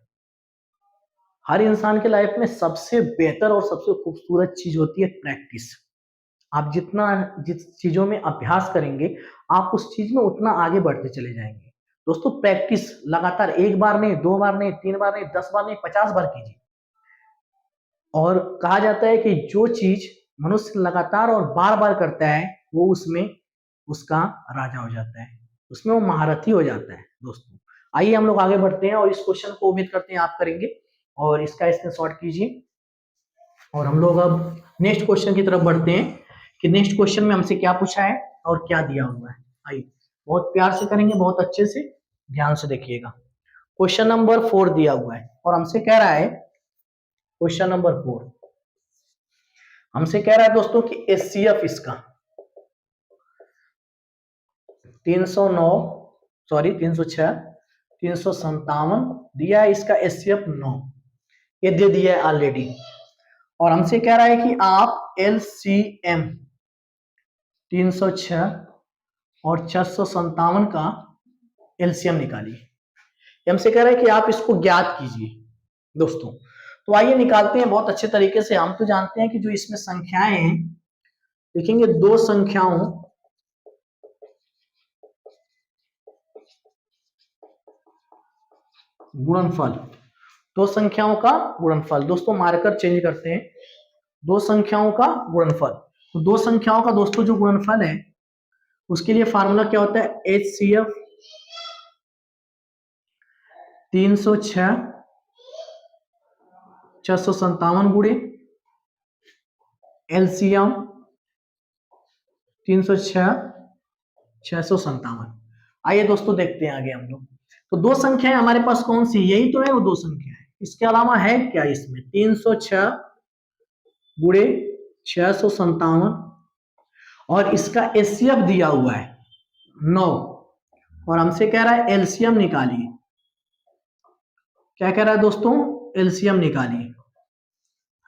हर इंसान के लाइफ में सबसे बेहतर और सबसे खूबसूरत चीज होती है प्रैक्टिस। आप जितना जिस चीजों में अभ्यास करेंगे आप उस चीज में उतना आगे बढ़ते चले जाएंगे। दोस्तों प्रैक्टिस लगातार, एक बार नहीं, दो बार नहीं, तीन बार नहीं, 10 बार नहीं, 50 बार कीजिए। और कहा जाता है कि जो चीज मनुष्य लगातार और बार बार करता है वो उसमें उसका राजा हो जाता है, उसमें वो महारथी हो जाता है। दोस्तों आइए हम लोग आगे बढ़ते हैं और इस क्वेश्चन को उम्मीद करते हैं आप करेंगे और इसका स्क्रीनशॉट कीजिए। और हम लोग अब नेक्स्ट क्वेश्चन की तरफ बढ़ते हैं कि नेक्स्ट क्वेश्चन में हमसे क्या पूछा है और क्या दिया हुआ है। आइए बहुत प्यार से करेंगे, बहुत अच्छे से ध्यान से देखिएगा। क्वेश्चन नंबर 4 दिया हुआ है और हमसे कह रहा है, क्वेश्चन नंबर 4 हमसे कह रहा है दोस्तों कि एचसीएफ इसका 309, सॉरी 306, 357 दिया है, इसका एचसीएफ 9 ये दे दिया है ऑलरेडी। और हमसे कह रहा है कि आप एलसीएम 306 और 657 का एलसीएम निकालिए। हमसे कह रहा है कि आप इसको ज्ञात कीजिए। दोस्तों तो आइए निकालते हैं बहुत अच्छे तरीके से। हम तो जानते हैं कि जो इसमें संख्याएं हैं, देखेंगे दो संख्याओं गुणनफल, दो संख्याओं का गुणनफल। दोस्तों मार्कर चेंज करते हैं, दो संख्याओं का गुणनफल। तो दो संख्याओं का दोस्तों जो गुणनफल है उसके लिए फार्मूला क्या होता है, एचसीएफ 306 657 गुणे एलसीएम 306 657। आइए दोस्तों देखते हैं आगे हम लोग। तो दो संख्याएं हमारे पास कौन सी, यही तो है वो दो संख्याएं, इसके अलावा है क्या इसमें, 306 गुणे 657 और इसका एचसीएफ दिया हुआ है 9 और हमसे कह रहा है एलसीएम निकालिए। क्या कह रहा है दोस्तों, एलसीएम निकालिए।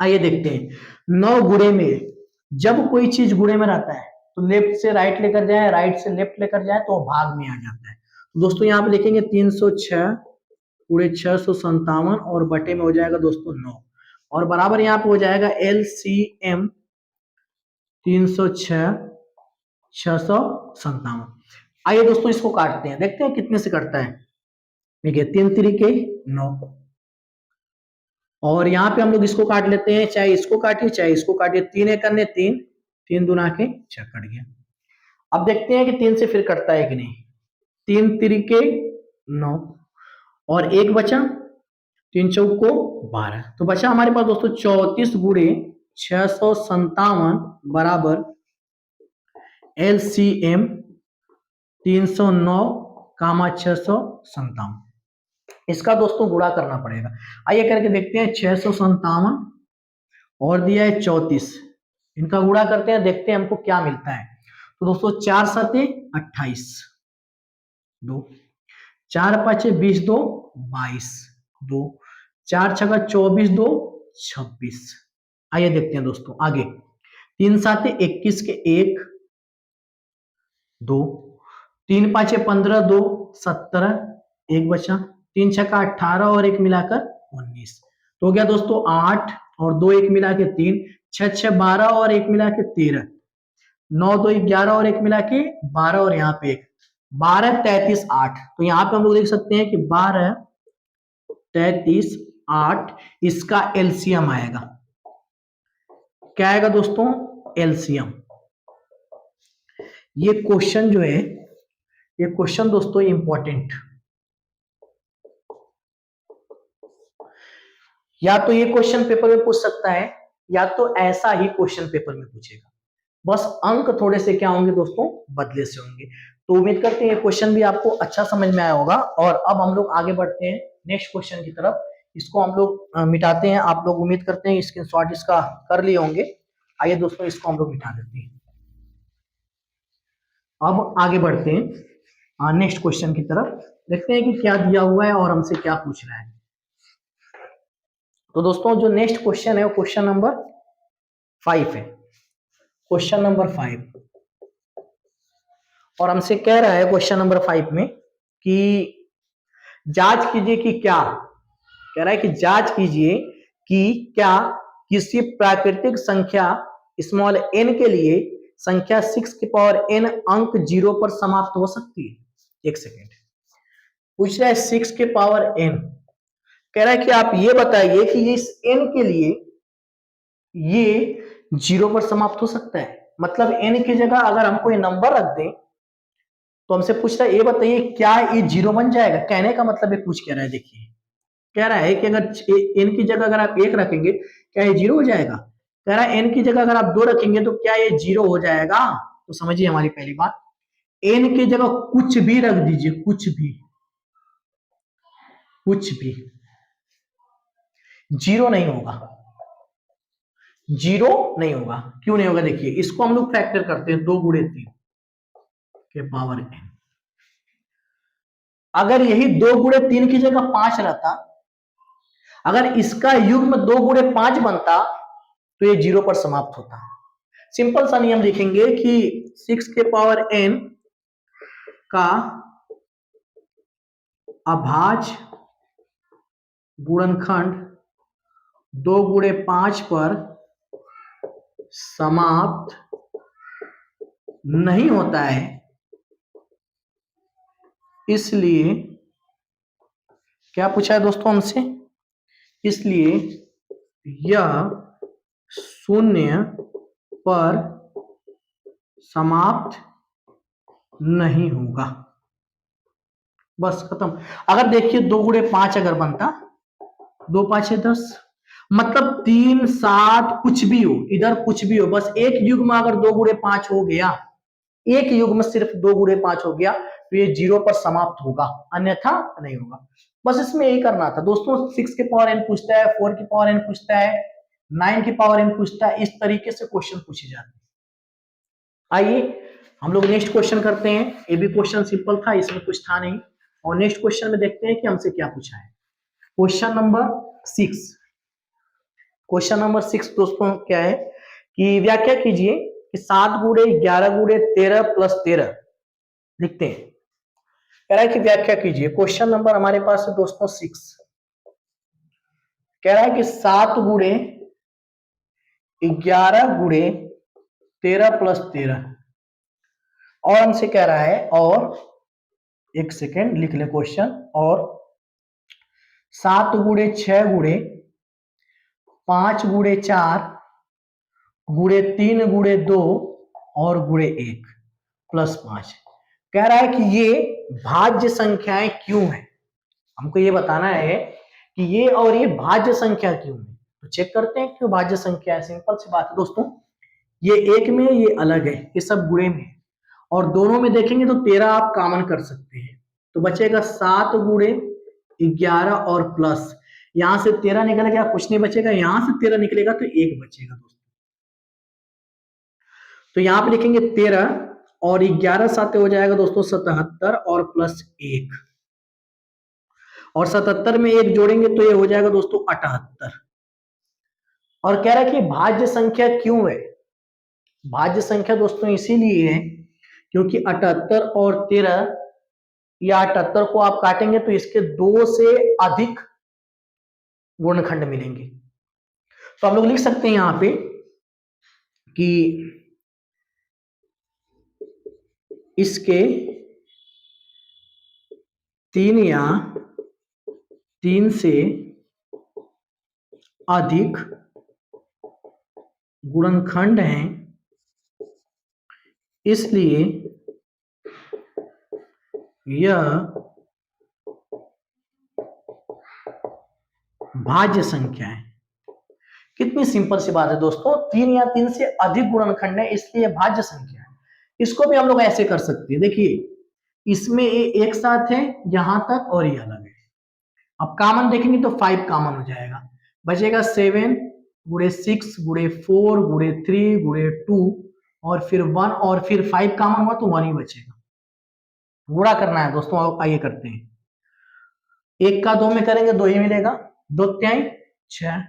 आइए देखते हैं 9 गुणे में, जब कोई चीज गुणे में रहता है तो लेफ्ट से राइट लेकर जाए, राइट से लेफ्ट लेकर जाए तो भाग में आ जाता है। तो दोस्तों यहाँ पे लिखेंगे 306 गुणे 657 और बटे में हो जाएगा दोस्तों 9 और बराबर यहाँ पे हो जाएगा एलसीएम 306 657। आइए दोस्तों इसको काटते हैं, देखते हैं कितने से कटता है। देखिए 3 तिरिके 9 और यहाँ पे हम लोग इसको काट लेते हैं, चाहे इसको काटिए चाहे इसको काटिए। 3 एक अन्य 3, 3 दूना के 6 कट गया। अब देखते हैं कि 3 से फिर कटता है कि नहीं। 3 तिरिके 9 और एक बचा, 3 चौको 12, तो बचा हमारे पास दोस्तों 34 गुणे 657 बराबर एलसीएम 309 कामा 657। इसका दोस्तों गुणा करना पड़ेगा। आइए करके देखते हैं, 657 और दिया है 34, इनका गुणा करते हैं, देखते हैं हमको क्या मिलता है। तो दोस्तों 4 सते 28, 2 4 पाँचे 20, 2 22, 2 4 छका 24, 2 26। आइए देखते हैं दोस्तों आगे। 3 साते 21 के 1, 2 3 पाँचे 15, 2 17, एक बचा, 3 छक्का 18 और एक मिलाकर 19, तो हो गया दोस्तों 8 और 2 एक मिला के 3, 6 6 12 और एक मिला के 13, 9 2 11 और एक मिला के 12 और यहाँ पे एक 12 33 8। तो यहाँ पे हम लोग देख सकते हैं कि 12 33 8 इसका एलसीएम आएगा। क्या आएगा दोस्तों, एलसीएम। ये क्वेश्चन जो है, ये क्वेश्चन दोस्तों इंपॉर्टेंट, या तो ये क्वेश्चन पेपर में पूछ सकता है या तो ऐसा ही क्वेश्चन पेपर में पूछेगा। बस अंक थोड़े से क्या होंगे दोस्तों, बदले से होंगे। तो उम्मीद करते हैं ये क्वेश्चन भी आपको अच्छा समझ में आया होगा। और अब हम लोग आगे बढ़ते हैं नेक्स्ट क्वेश्चन की तरफ। इसको हम लोग मिटाते हैं, आप लोग उम्मीद करते हैं स्क्रीनशॉट इसका कर लिए होंगे। आइए दोस्तों इसको हम लोग मिटा देते हैं। अब आगे बढ़ते हैं नेक्स्ट क्वेश्चन की तरफ, देखते हैं कि क्या दिया हुआ है और हमसे क्या पूछ रहा है। तो दोस्तों जो नेक्स्ट क्वेश्चन है वो क्वेश्चन नंबर 5 है, क्वेश्चन नंबर 5। और हमसे कह रहा है क्वेश्चन नंबर 5 में कि जांच कीजिए कि क्या, कह रहा है कि जांच कीजिए कि क्या किसी प्राकृतिक संख्या स्मॉल n के लिए संख्या 6 की पावर n अंक 0 पर समाप्त हो सकती है? एक सेकेंड, पूछ रहा है 6 के पावर n, कह रहा है कि आप ये बताइए कि ये इस n के लिए ये 0 पर समाप्त हो सकता है? मतलब n की जगह अगर हम कोई नंबर रख दें तो हमसे पूछ रहा है ये बताइए क्या ये 0 बन जाएगा? कहने का मतलब ये पूछ कह रहा है, देखिए कह रहा है कि अगर n की जगह अगर आप 1 रखेंगे क्या ये 0 हो जाएगा? कह रहा है n की जगह अगर आप 2 रखेंगे तो क्या ये 0 हो जाएगा? तो समझिए हमारी पहली बात, n की जगह कुछ भी रख दीजिए, कुछ भी 0 नहीं होगा, 0 नहीं होगा। क्यों नहीं होगा? देखिए इसको हम लोग फैक्टर करते हैं, 2 गुणे 3 के पावर n। अगर यही 2 गुणे 3 की जगह 5 रहता, अगर इसका युग्म 2 गुणे 5 बनता तो ये 0 पर समाप्त होता। सिंपल सा नियम लिखेंगे कि 6 के पावर n का अभाज्य गुणनखंड 2 गुणे 5 पर समाप्त नहीं होता है, इसलिए क्या पूछा है दोस्तों हमसे? इसलिए यह 0 पर समाप्त नहीं होगा। बस खत्म। अगर देखिए 2 गुणे 5 अगर बनता, 2 5 10, मतलब 3 7 कुछ भी हो, इधर कुछ भी हो, बस एक युग्म अगर 2 गुणे 5 हो गया, एक युग्म सिर्फ 2 गुणे 5 हो गया तो ये 0 पर समाप्त होगा, अन्यथा नहीं होगा। बस इसमें यही करना था दोस्तों। 6 के पावर n पूछता है, 4 की पावर n पूछता है, 9 की पावर n पूछता है, इस तरीके से क्वेश्चन पूछे जाते हैं। आइए हम लोग नेक्स्ट क्वेश्चन करते हैं। ये भी क्वेश्चन सिंपल था, इसमें कुछ था नहीं। और नेक्स्ट क्वेश्चन में देखते हैं कि हमसे क्या पूछा है। Question number 6। क्वेश्चन नंबर 6 दोस्तों क्या है कि व्याख्या कीजिए कि 7 गुणे 11 गुणे 13 प्लस 13, लिखते हैं। कह रहा है कि व्याख्या कीजिए। क्वेश्चन नंबर हमारे पास है दोस्तों 6। कह रहा है कि 7 गुणे 11 गुणे 13 प्लस 13, और हमसे कह रहा है, और एक सेकेंड लिख ले क्वेश्चन, और 7 गुणे 6 गुणे 5 गुणे 4 गुणे 3 गुणे 2 और गुणे 1 प्लस 5। कह रहा है कि ये भाज्य संख्याएं क्यों है? हमको ये बताना है कि ये और ये भाज्य संख्या क्यों है। तो चेक करते हैं क्यों भाज्य संख्या है। सिंपल सी बात है दोस्तों, ये एक में ये अलग है, ये सब गुणे में है, और दोनों में देखेंगे तो 13 आप कॉमन कर सकते हैं, तो बचेगा 7 गुणे 11 और प्लस, यहां से 13 निकलेगा, कुछ नहीं बचेगा, यहां से 13 निकलेगा तो 1 बचेगा दोस्तों। तो यहां पे लिखेंगे 13 और 11 साथ हो जाएगा दोस्तों 77 और प्लस 1, और 77 में 1 जोड़ेंगे तो ये हो जाएगा दोस्तों 78। और कह रहा है कि भाज्य संख्या क्यों है? भाज्य संख्या दोस्तों इसीलिए है क्योंकि 78 और 13, या 78 को आप काटेंगे तो इसके 2 से अधिक गुणनखंड मिलेंगे। तो हम लोग लिख सकते हैं यहां पे कि इसके 3 या 3 से अधिक गुणनखंड हैं, इसलिए यह भाज्य संख्या है। कितनी सिंपल सी बात है दोस्तों, 3 या 3 से अधिक गुणनखंड है इसलिए भाज्य संख्या है। इसको भी हम लोग ऐसे कर सकते हैं, देखिए इसमें ये एक साथ है यहां तक और ये अलग है। अब कॉमन देखेंगे तो 5 कॉमन हो जाएगा, बचेगा 7 गुणे 6 गुणे 4 गुणे 3 गुणे 2 और फिर 1, और फिर 5 कॉमन हुआ तो 1 ही बचेगा। गुणा करना है दोस्तों, आइए करते हैं। 1 का 2 में करेंगे 2 ही मिलेगा, 2 त्याई 6,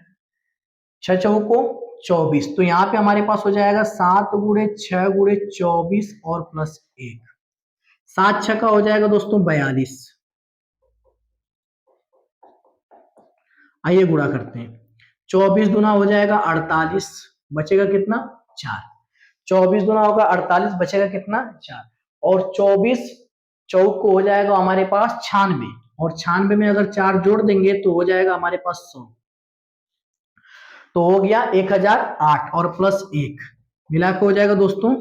6 चौको 24, तो यहाँ पे हमारे पास हो जाएगा 7 गुणे 6 गुणे 24 और प्लस 1, 7 6 का हो जाएगा दोस्तों 42। आइए गुणा करते हैं, 24 दूना हो जाएगा 48, बचेगा कितना 4, 24 दूना होगा 48, बचेगा कितना 4, और 24 चौक को हो जाएगा हमारे पास 96, और 96 में अगर 4 जोड़ देंगे तो हो जाएगा हमारे पास 100, तो हो गया 1008 और प्लस 1 मिला के हो जाएगा दोस्तों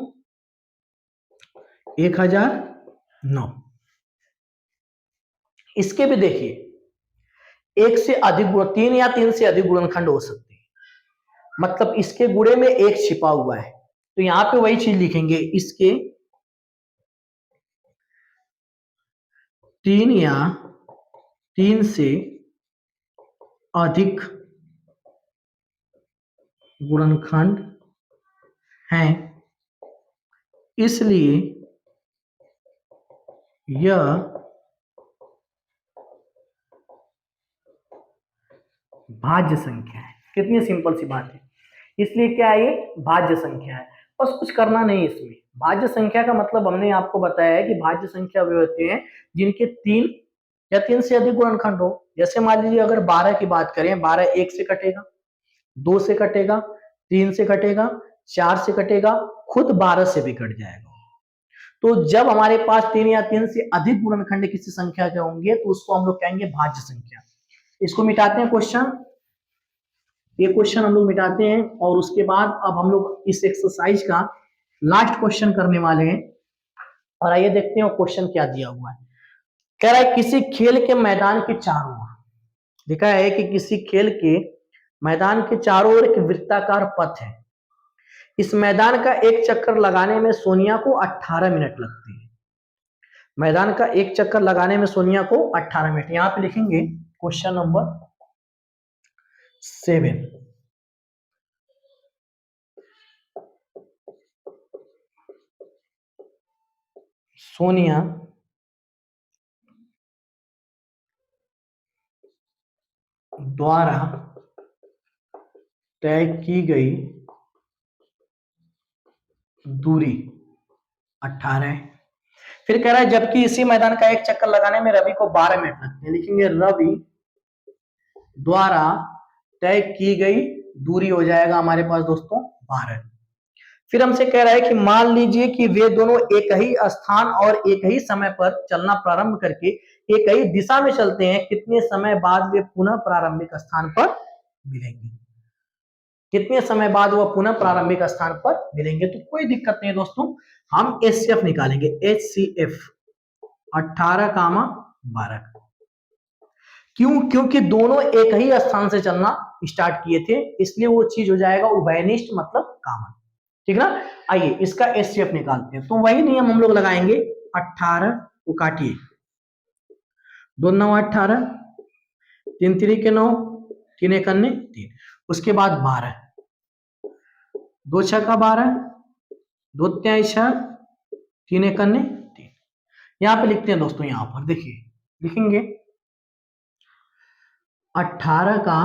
1009। इसके भी देखिए एक से अधिक गुण, 3 या 3 से अधिक गुणनखंड हो सकते हैं, मतलब इसके गुणे में एक छिपा हुआ है, तो यहां पे वही चीज लिखेंगे, इसके 3 या 3 से अधिक गुणनखंड हैं, इसलिए यह भाज्य संख्या है। कितनी सिंपल सी बात है, इसलिए क्या है ये भाज्य संख्या है, बस कुछ करना नहीं इसमें। भाज्य संख्या का मतलब हमने आपको बताया है कि भाज्य संख्या वे होते हैं जिनके 3 या 3 से अधिक गुणनखंड हो। जैसे मान लीजिए अगर 12 की बात करें, 12 1 से कटेगा, 2 से कटेगा, 3 से कटेगा, 4 से कटेगा, खुद 12 से भी कट जाएगा। तो जब हमारे पास 3 या 3 से अधिक गुणनखंड किसी संख्या के होंगे तो उसको हम लोग कहेंगे भाज्य संख्या। इसको मिटाते हैं क्वेश्चन, ये क्वेश्चन हम लोग मिटाते हैं, और उसके बाद अब हम लोग इस एक्सरसाइज का लास्ट क्वेश्चन करने वाले हैं। और आइए देखते हैं क्वेश्चन क्या दिया हुआ है। कह रहा है किसी खेल के मैदान के चारों ओर, लिखा है कि किसी खेल के मैदान के चारों ओर एक वृत्ताकार पथ है, इस मैदान का एक चक्कर लगाने में सोनिया को 18 मिनट लगते हैं। मैदान का एक चक्कर लगाने में सोनिया को 18 मिनट, यहां पे लिखेंगे क्वेश्चन नंबर 7। सोनिया द्वारा तय की गई दूरी 18 है। फिर कह रहा है जबकि इसी मैदान का एक चक्कर लगाने में रवि को 12 मिनट लगते हैं, लिखेंगे रवि द्वारा तय की गई दूरी हो जाएगा हमारे पास दोस्तों 12। फिर हमसे कह रहा है कि मान लीजिए कि वे दोनों एक ही स्थान और एक ही समय पर चलना प्रारंभ करके एक ही दिशा में चलते हैं, कितने समय बाद वे पुनः प्रारंभिक स्थान पर मिलेंगे, कितने समय बाद वह पुनः प्रारंभिक स्थान पर मिलेंगे। तो कोई दिक्कत नहीं दोस्तों, हम एचसीएफ निकालेंगे, एचसीएफ 18, 12। क्यों? क्योंकि दोनों एक ही स्थान से चलना स्टार्ट किए थे, इसलिए वो चीज हो जाएगा उभयनिष्ठ, मतलब कॉमन, ठीक ना। आइए इसका एचसीएफ निकालते हैं, तो वही नियम हम लोग लगाएंगे। 18 को काटिए, 2 9 18, 3 3 के 9, 3 1 3, उसके बाद 12, 2 6 का 12, 2 3 6, 3 1 3। यहां पे लिखते हैं दोस्तों, यहां पर देखिए लिखेंगे 18 का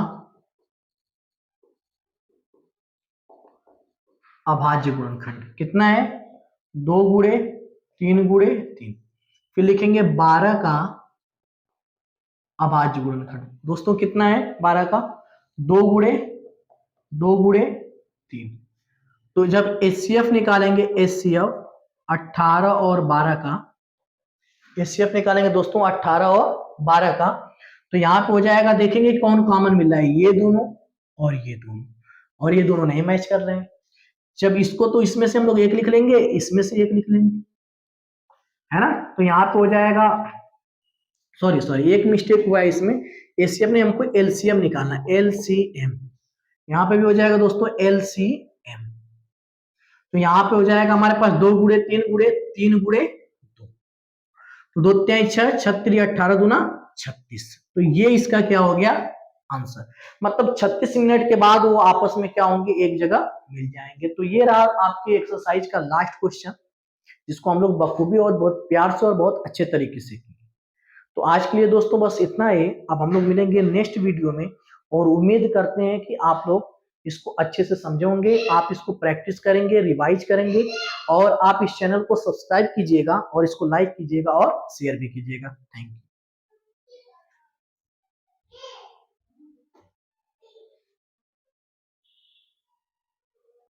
अभाज्य गुणनखंड कितना है, 2 गुणे 3 गुणे 3। फिर लिखेंगे 12 का अभाज्य गुणनखंड दोस्तों कितना है, 12 का 2 गुणे 2 गुणे 3। तो जब एचसीएफ निकालेंगे, एचसीएफ 18 और 12 का एचसीएफ निकालेंगे दोस्तों 18 और 12 का, तो यहां पे हो जाएगा, देखेंगे कौन कॉमन मिल रहा है, ये दोनों और ये दोनों, और ये दोनों नहीं मैच कर रहे हैं। जब इसको, तो इसमें से हम लोग एक लिख लेंगे, इसमें से एक लिख लेंगे, है ना। तो यहाँ पे हो जाएगा, सॉरी एक मिस्टेक हुआ है इसमें, एचसीएफ ने हमको एलसीएम निकालना है, एलसीएम, यहाँ पे भी हो जाएगा दोस्तों एलसीएम। तो यहाँ पे हो जाएगा हमारे पास 2 गुणे 3 गुणे 3 गुणे 2, तो 2 3 6, 36 18 दूना 36। तो ये इसका क्या हो गया आंसर, मतलब 36 मिनट के बाद वो आपस में क्या होंगे, एक जगह मिल जाएंगे। तो ये रहा आपके एक्सरसाइज का लास्ट क्वेश्चन, जिसको हम लोग बखूबी और बहुत प्यार से और बहुत अच्छे तरीके से किए। तो आज के लिए दोस्तों बस इतना ही, अब हम लोग मिलेंगे नेक्स्ट वीडियो में, और उम्मीद करते हैं कि आप लोग इसको अच्छे से समझोगे, आप इसको प्रैक्टिस करेंगे, रिवाइज करेंगे, और आप इस चैनल को सब्सक्राइब कीजिएगा और इसको लाइक कीजिएगा और शेयर भी कीजिएगा। Thank you.